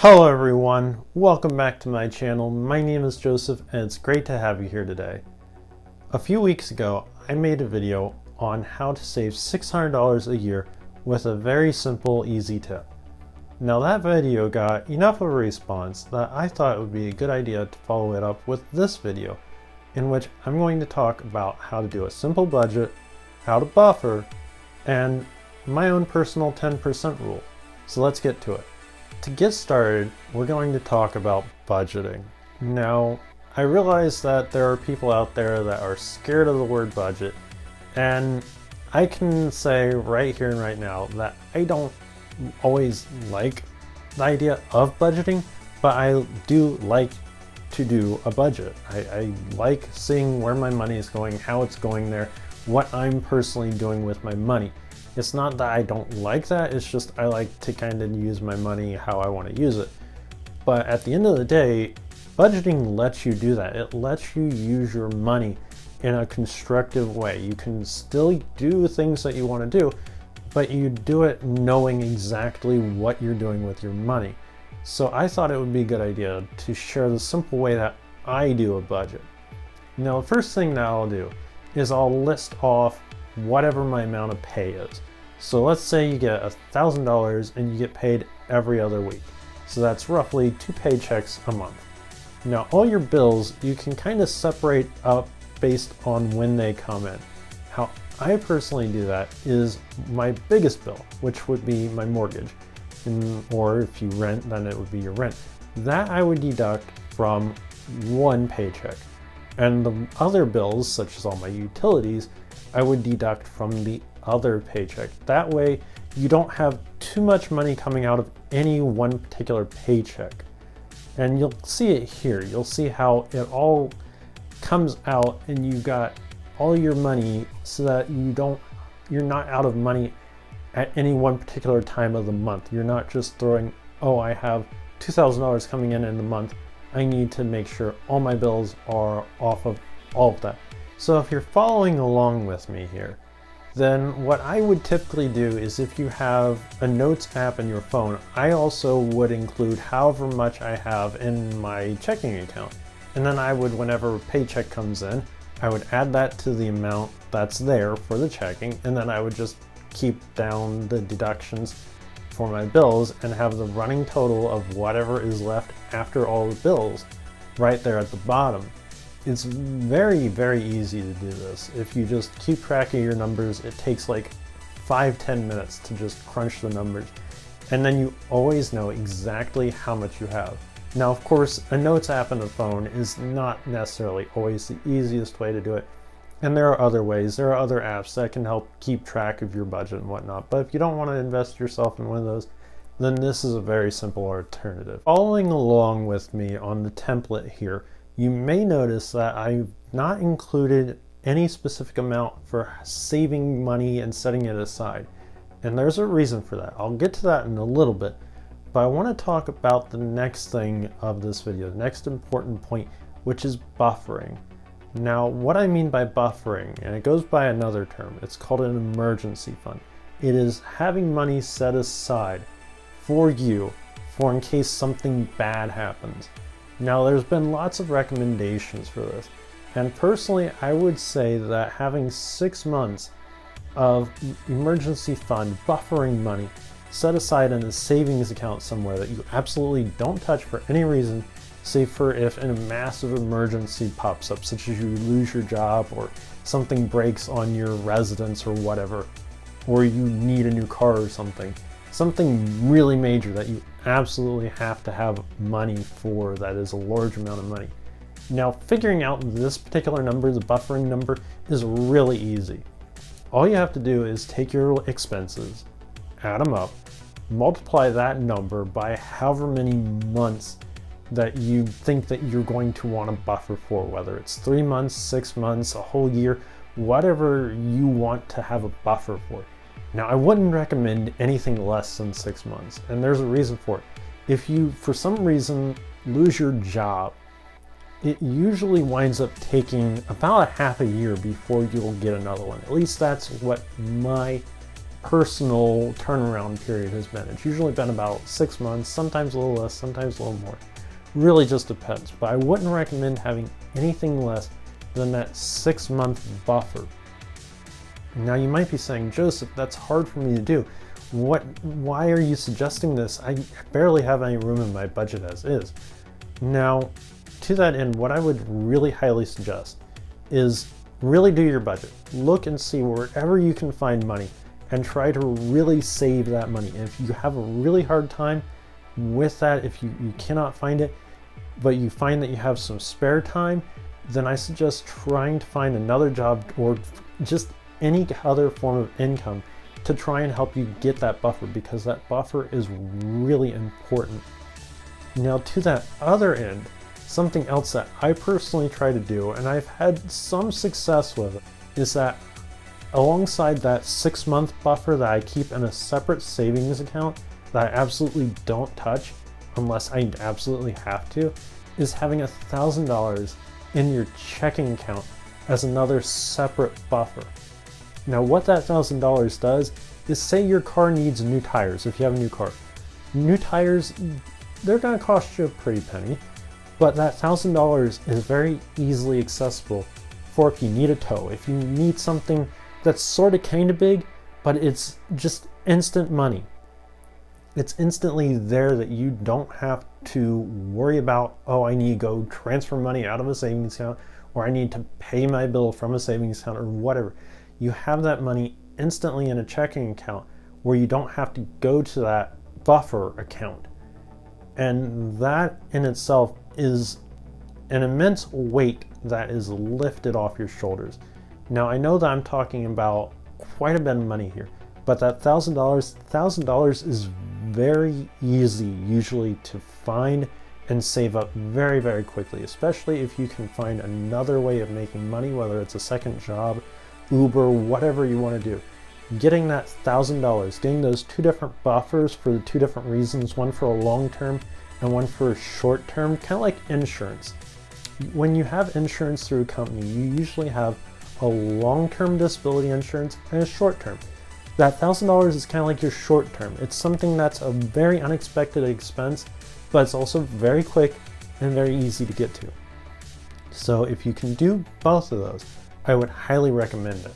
Hello everyone, welcome back to my channel. My name is Joseph and it's great to have you here today. A few weeks ago, I made a video on how to save $600 a year with a very simple, easy tip. Now that video got enough of a response that I thought it would be a good idea to follow it up with this video, in which I'm going to talk about how to do a simple budget, how to buffer, and my own personal 10% rule. So let's get to it. To get started, we're going to talk about budgeting. Now, I realize that there are people out there that are scared of the word budget, and I can say right here and right now that I don't always like the idea of budgeting, but I do like to do a budget. I like seeing where my money is going, how it's going there, what I'm personally doing with my money. It's not that I don't like that, it's just I like to kind of use my money how I want to use it. But at the end of the day, budgeting lets you do that. It lets you use your money in a constructive way. You can still do things that you want to do, but you do it knowing exactly what you're doing with your money. So I thought it would be a good idea to share the simple way that I do a budget. Now, the first thing that I'll do is I'll list off whatever my amount of pay is. So let's say you get $1,000 and you get paid every other week. So that's roughly 2 paychecks a month. Now all your bills you can kind of separate up based on when they come in. How I personally do that is my biggest bill, which would be my mortgage, or if you rent, then it would be your rent. That I would deduct from one paycheck. And the other bills, such as all my utilities, I would deduct from the other paycheck. That way you don't have too much money coming out of any one particular paycheck. And you'll see it here. You'll see how it all comes out and you got all your money so that you're not out of money at any one particular time of the month. You're not just throwing, oh, I have $2,000 coming in the month. I need to make sure all my bills are off of all of that. So if you're following along with me here, then what I would typically do is if you have a notes app in your phone, I also would include however much I have in my checking account. And then I would, whenever a paycheck comes in, I would add that to the amount that's there for the checking, and then I would just keep down the deductions for my bills and have the running total of whatever is left after all the bills right there at the bottom. It's very, very easy to do this. If you just keep track of your numbers, it takes like 5-10 minutes to just crunch the numbers. And then you always know exactly how much you have. Now, of course, a notes app on the phone is not necessarily always the easiest way to do it. And there are other ways. There are other apps that can help keep track of your budget and whatnot. But if you don't want to invest yourself in one of those, then this is a very simple alternative. Following along with me on the template here, you may notice that I've not included any specific amount for saving money and setting it aside. And there's a reason for that. I'll get to that in a little bit, but I want to talk about the next thing of this video, the next important point, which is buffering. Now, what I mean by buffering, and it goes by another term, it's called an emergency fund. It is having money set aside for you for in case something bad happens. Now, there's been lots of recommendations for this, and personally I would say that having 6 months of emergency fund buffering money set aside in a savings account somewhere that you absolutely don't touch for any reason, save for if a massive emergency pops up, such as you lose your job or something breaks on your residence or whatever, or you need a new car or something really major that you absolutely have to have money for, that is a large amount of money. Now, figuring out this particular number, the buffering number, is really easy. All you have to do is take your expenses, add them up, multiply that number by however many months that you think that you're going to want to buffer for, whether it's 3 months, 6 months, a whole year, whatever you want to have a buffer for. Now, I wouldn't recommend anything less than 6 months, and there's a reason for it. If you, for some reason, lose your job, it usually winds up taking about a half a year before you'll get another one. At least that's what my personal turnaround period has been. It's usually been about 6 months, sometimes a little less, sometimes a little more. Really just depends, but I wouldn't recommend having anything less than that 6-month buffer. Now you might be saying, Joseph, that's hard for me to do. Why are you suggesting this? I barely have any room in my budget as is. Now, to that end, what I would really highly suggest is really do your budget. Look and see wherever you can find money and try to really save that money. And if you have a really hard time with that, if you cannot find it, but you find that you have some spare time, then I suggest trying to find another job or just any other form of income to try and help you get that buffer, because that buffer is really important. Now to that other end, something else that I personally try to do, and I've had some success with it, is that alongside that 6-month buffer that I keep in a separate savings account that I absolutely don't touch unless I absolutely have to, is having $1,000 in your checking account as another separate buffer. Now what that $1,000 does is, say your car needs new tires. If you have a new car, new tires, they're going to cost you a pretty penny, but that $1,000 is very easily accessible for if you need a tow, if you need something that's sort of kind of big, but it's just instant money. It's instantly there that you don't have to worry about, oh, I need to go transfer money out of a savings account, or I need to pay my bill from a savings account, or whatever. You have that money instantly in a checking account where you don't have to go to that buffer account. And that in itself is an immense weight that is lifted off your shoulders. Now I know that I'm talking about quite a bit of money here, but that $1,000 is very easy usually to find and save up very, very quickly, especially if you can find another way of making money, whether it's a second job, Uber, whatever you want to do. Getting that $1,000, getting those 2 different buffers for the 2 different reasons, one for a long term and one for a short term, kind of like insurance. When you have insurance through a company, you usually have a long-term disability insurance and a short-term. That $1,000 is kind of like your short-term. It's something that's a very unexpected expense, but it's also very quick and very easy to get to. So if you can do both of those, I would highly recommend it.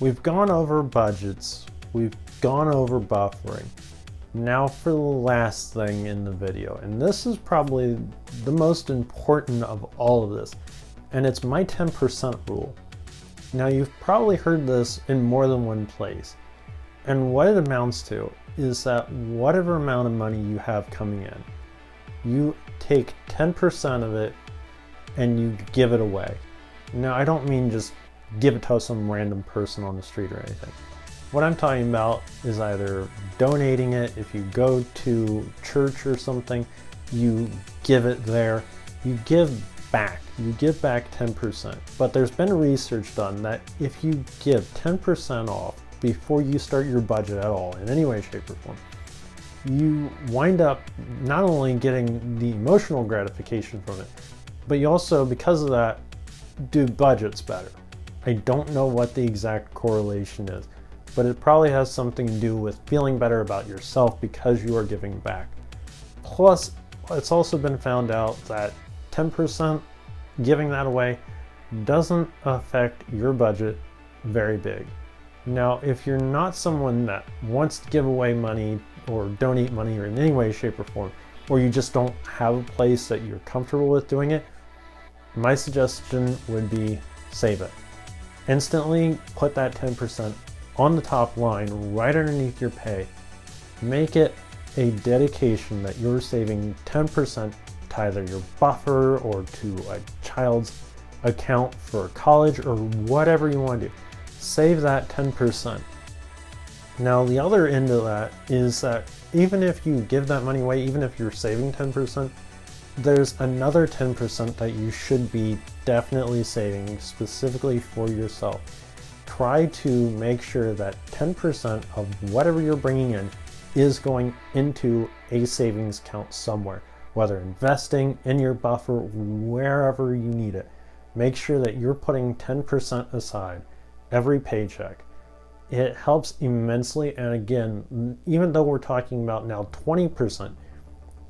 We've gone over budgets, we've gone over buffering. Now for the last thing in the video, and this is probably the most important of all of this, and it's my 10% rule. Now you've probably heard this in more than one place, and what it amounts to is that whatever amount of money you have coming in, you take 10% of it and you give it away. Now I don't mean just give it to some random person on the street or anything. What I'm talking about is either donating it. If you go to church or something, you give it there. You give back 10%. But there's been research done that if you give 10% off before you start your budget at all in any way, shape, or form, you wind up not only getting the emotional gratification from it, but you also, because of that, do budgets better. I don't know what the exact correlation is, but it probably has something to do with feeling better about yourself because you are giving back. Plus, it's also been found out that 10% giving that away doesn't affect your budget very big. Now, if you're not someone that wants to give away money or donate money or in any way, shape, or form, or you just don't have a place that you're comfortable with doing it, my suggestion would be save it. Instantly put that 10% on the top line right underneath your pay. Make it a dedication that you're saving 10% to either your buffer or to a child's account for college or whatever you want to do. Save that 10%. Now the other end of that is that even if you give that money away, even if you're saving 10%, there's another 10% that you should be definitely saving specifically for yourself. Try to make sure that 10% of whatever you're bringing in is going into a savings account somewhere, whether investing in your buffer, wherever you need it. Make sure that you're putting 10% aside every paycheck. It helps immensely. And again, even though we're talking about now 20%,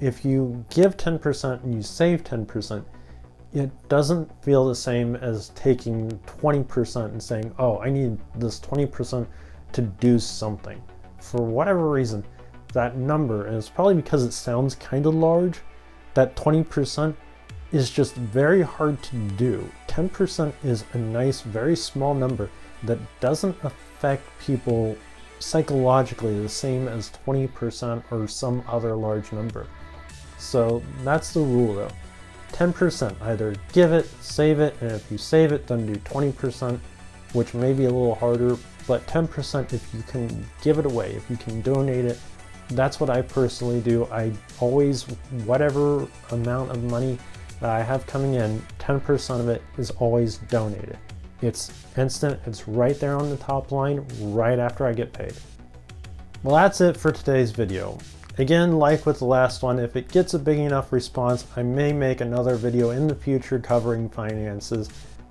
if you give 10% and you save 10%, it doesn't feel the same as taking 20% and saying, oh, I need this 20% to do something. For whatever reason, that number, and it's probably because it sounds kind of large, that 20% is just very hard to do. 10% is a nice, very small number that doesn't affect people psychologically the same as 20% or some other large number. So that's the rule though. 10%, either give it, save it, and if you save it, then do 20%, which may be a little harder, but 10% if you can give it away, if you can donate it. That's what I personally do. I always, whatever amount of money that I have coming in, 10% of it is always donated. It's instant, it's right there on the top line, right after I get paid. Well, that's it for today's video. Again, like with the last one, if it gets a big enough response, I may make another video in the future covering finances.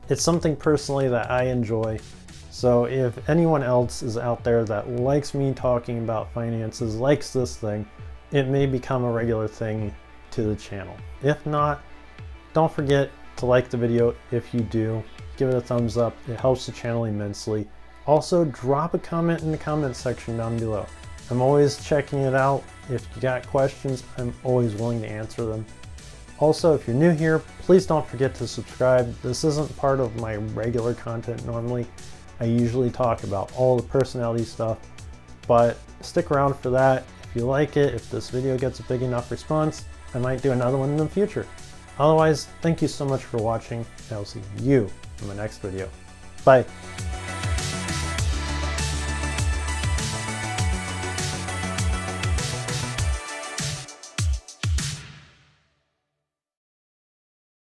It's something personally that I enjoy. So if anyone else is out there that likes me talking about finances, likes this thing, it may become a regular thing to the channel. If not, don't forget to like the video. If you do, give it a thumbs up. It helps the channel immensely. Also, drop a comment in the comment section down below. I'm always checking it out. If you got questions, I'm always willing to answer them. Also, if you're new here, please don't forget to subscribe. This isn't part of my regular content normally. I usually talk about all the personality stuff, but stick around for that. If you like it, if this video gets a big enough response, I might do another one in the future. Otherwise, thank you so much for watching, and I'll see you in my next video. Bye.